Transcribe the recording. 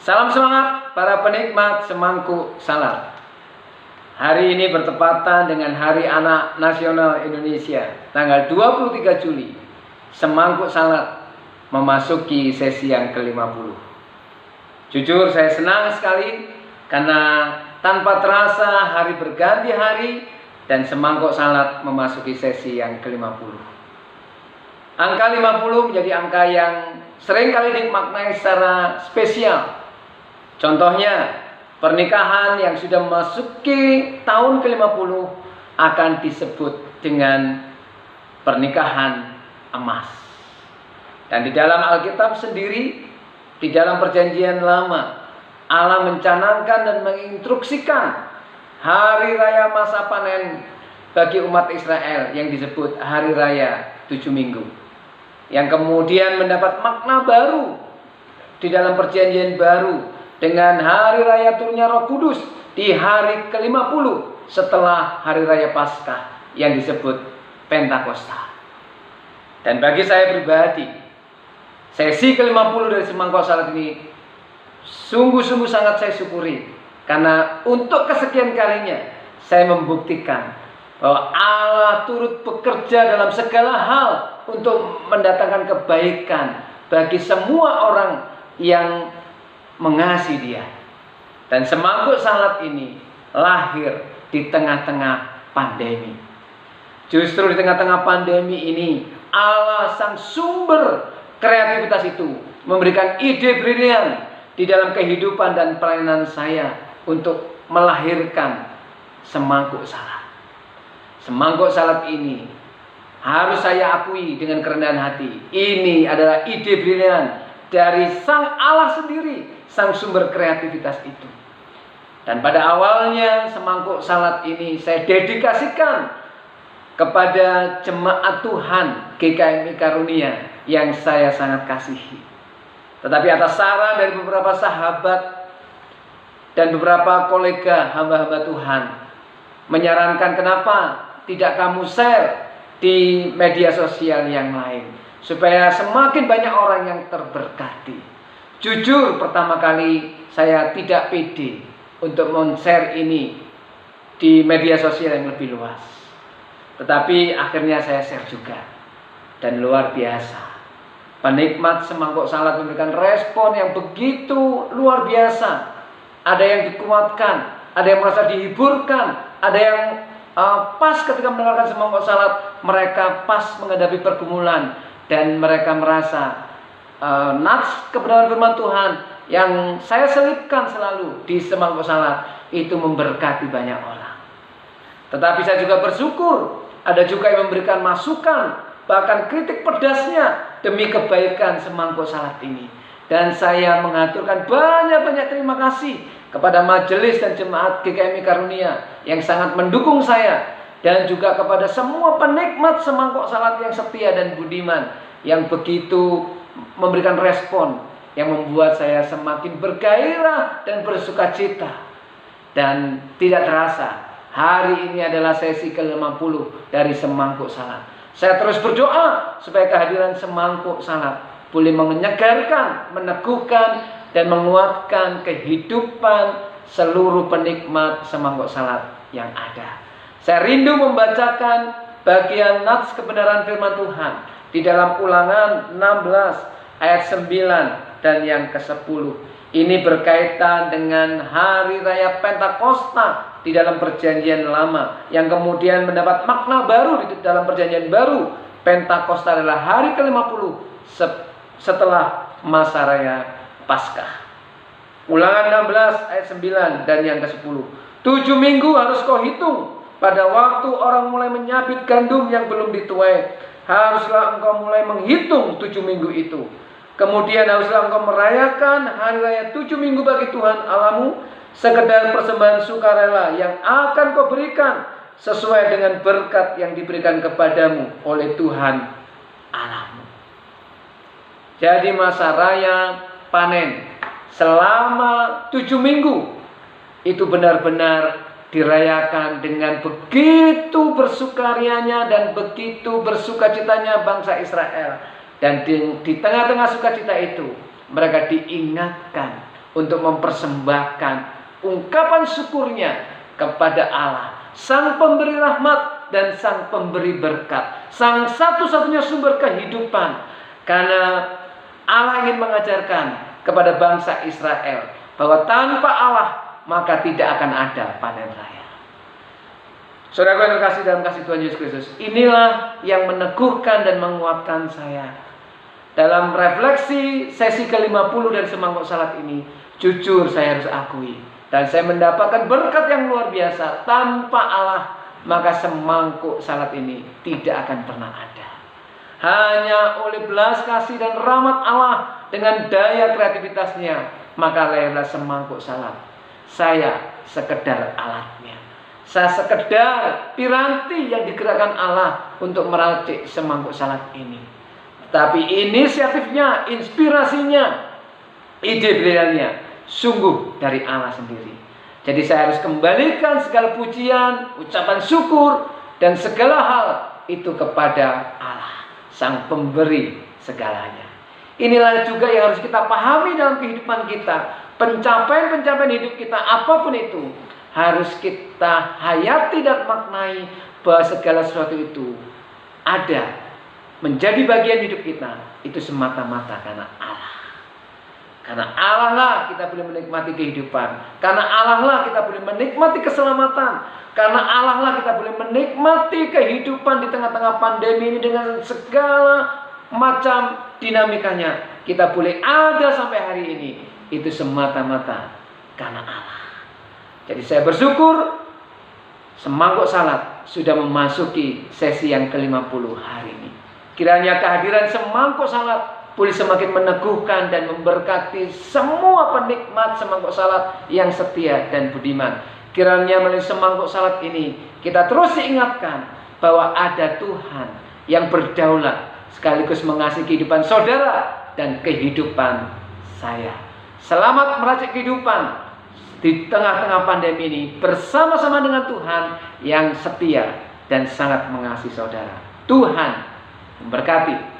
Salam semangat para penikmat semangkuk salad. Hari ini bertepatan dengan Hari Anak Nasional Indonesia, tanggal 23 Juli. Semangkuk salad memasuki sesi yang ke-50. Jujur saya senang sekali karena tanpa terasa hari berganti hari dan semangkuk salad memasuki sesi yang ke-50. Angka 50 menjadi angka yang seringkali dimaknai secara spesial. Contohnya, pernikahan yang sudah memasuki tahun ke-50 akan disebut dengan pernikahan emas. Dan di dalam Alkitab sendiri, di dalam Perjanjian Lama, Allah mencanangkan dan menginstruksikan hari raya masa panen bagi umat Israel yang disebut hari raya 7 minggu, yang kemudian mendapat makna baru di dalam Perjanjian Baru dengan hari raya turunnya Roh Kudus di hari ke-50 setelah hari raya Paskah yang disebut Pentakosta. Dan bagi saya pribadi, sesi ke-50 dari semangkuk salad ini sungguh-sungguh sangat saya syukuri, karena untuk kesekian kalinya saya membuktikan bahwa Allah turut bekerja dalam segala hal untuk mendatangkan kebaikan bagi semua orang yang mengasihi Dia. Dan semangkuk salad ini lahir di tengah-tengah pandemi. Justru di tengah-tengah pandemi ini, Allah sang sumber kreativitas itu memberikan ide brilian di dalam kehidupan dan pelayanan saya untuk melahirkan semangkuk salad. Semangkuk salad ini harus saya akui dengan kerendahan hati, ini adalah ide brilian dari sang Allah sendiri, sang sumber kreativitas itu. Dan pada awalnya semangkuk salad ini saya dedikasikan kepada jemaat Tuhan GKMI Karunia yang saya sangat kasihi. Tetapi atas saran dari beberapa sahabat dan beberapa kolega hamba-hamba Tuhan menyarankan kenapa tidak kamu share di media sosial yang lain, supaya semakin banyak orang yang terberkati. Jujur, pertama kali saya tidak pede untuk men-share ini di media sosial yang lebih luas. Tetapi akhirnya saya share juga. Dan luar biasa, penikmat semangkuk salad memberikan respon yang begitu luar biasa. Ada yang dikuatkan, ada yang merasa dihiburkan, ada yang pas ketika mendengarkan semangkuk salad, mereka pas menghadapi pergumulan. Dan mereka merasa nats kebenaran firman Tuhan yang saya selipkan selalu di semangkuk salad itu memberkati banyak orang. Tetapi saya juga bersyukur ada juga yang memberikan masukan, bahkan kritik pedasnya demi kebaikan semangkuk salad ini. Dan saya mengaturkan banyak-banyak terima kasih kepada majelis dan jemaat GKMI Karunia yang sangat mendukung saya, dan juga kepada semua penikmat semangkuk salad yang setia dan budiman, yang begitu memberikan respon yang membuat saya semakin bergairah dan bersukacita. Dan tidak terasa, hari ini adalah sesi ke-50 dari semangkuk salad. Saya terus berdoa supaya kehadiran semangkuk salad boleh menyegarkan, meneguhkan, dan menguatkan kehidupan seluruh penikmat semangkuk salad yang ada. Saya rindu membacakan bagian nats kebenaran firman Tuhan di dalam Ulangan 16 ayat 9 dan yang ke-10. Ini berkaitan dengan hari raya Pentakosta di dalam Perjanjian Lama, yang kemudian mendapat makna baru di dalam Perjanjian Baru. Pentakosta adalah hari ke-50 setelah masa raya Paskah. Ulangan 16 ayat 9 dan yang ke-10. 7 minggu harus kau hitung. Pada waktu orang mulai menyabit gandum yang belum dituai, haruslah engkau mulai menghitung 7 minggu itu. Kemudian haruslah engkau merayakan hari raya 7 minggu bagi Tuhan Allahmu, sekedar persembahan sukarela yang akan kau berikan sesuai dengan berkat yang diberikan kepadamu oleh Tuhan Allahmu. Jadi masa raya panen selama 7 minggu itu benar-benar dirayakan dengan begitu bersukarianya dan begitu bersukacitanya bangsa Israel. Dan di tengah-tengah sukacita itu mereka diingatkan untuk mempersembahkan ungkapan syukurnya kepada Allah, Sang Pemberi rahmat dan Sang Pemberi berkat, Sang satu-satunya sumber kehidupan. Karena Allah ingin mengajarkan kepada bangsa Israel bahwa tanpa Allah maka tidak akan ada panen raya. Saudara yang terkasih dalam kasih Tuhan Yesus Kristus, inilah yang meneguhkan dan menguatkan saya. Dalam refleksi sesi ke-50 dari semangkuk salat ini, jujur saya harus akui, dan saya mendapatkan berkat yang luar biasa. Tanpa Allah maka semangkuk salat ini tidak akan pernah ada. Hanya oleh belas kasih dan rahmat Allah dengan daya kreativitasnya, maka lahirlah semangkuk salat. Saya sekedar alatnya. Saya sekedar piranti yang digerakkan Allah untuk meracik semangkuk salat ini. Tapi inisiatifnya, inspirasinya, ide briliannya sungguh dari Allah sendiri. Jadi saya harus kembalikan segala pujian, ucapan syukur, dan segala hal itu kepada Allah, Sang Pemberi segalanya. Inilah juga yang harus kita pahami dalam kehidupan kita. Pencapaian-pencapaian hidup kita apapun itu harus kita hayati dan maknai bahwa segala sesuatu itu ada, menjadi bagian hidup kita, itu semata-mata karena Allah. Karena Allah lah kita boleh menikmati kehidupan. Karena Allah lah kita boleh menikmati keselamatan. Karena Allah lah kita boleh menikmati kehidupan di tengah-tengah pandemi ini dengan segala macam dinamikanya. Kita boleh ada sampai hari ini. Itu semata-mata karena Allah. Jadi saya bersyukur semangkuk salat sudah memasuki sesi yang ke-50 hari ini. Kiranya kehadiran semangkuk salat boleh semakin meneguhkan dan memberkati semua penikmat semangkuk salat yang setia dan budiman. Kiranya melalui semangkuk salat ini kita terus diingatkan bahwa ada Tuhan yang berdaulat sekaligus mengasihi kehidupan saudara dan kehidupan saya. Selamat meracik kehidupan di tengah-tengah pandemi ini bersama-sama dengan Tuhan yang setia dan sangat mengasihi saudara. Tuhan memberkati.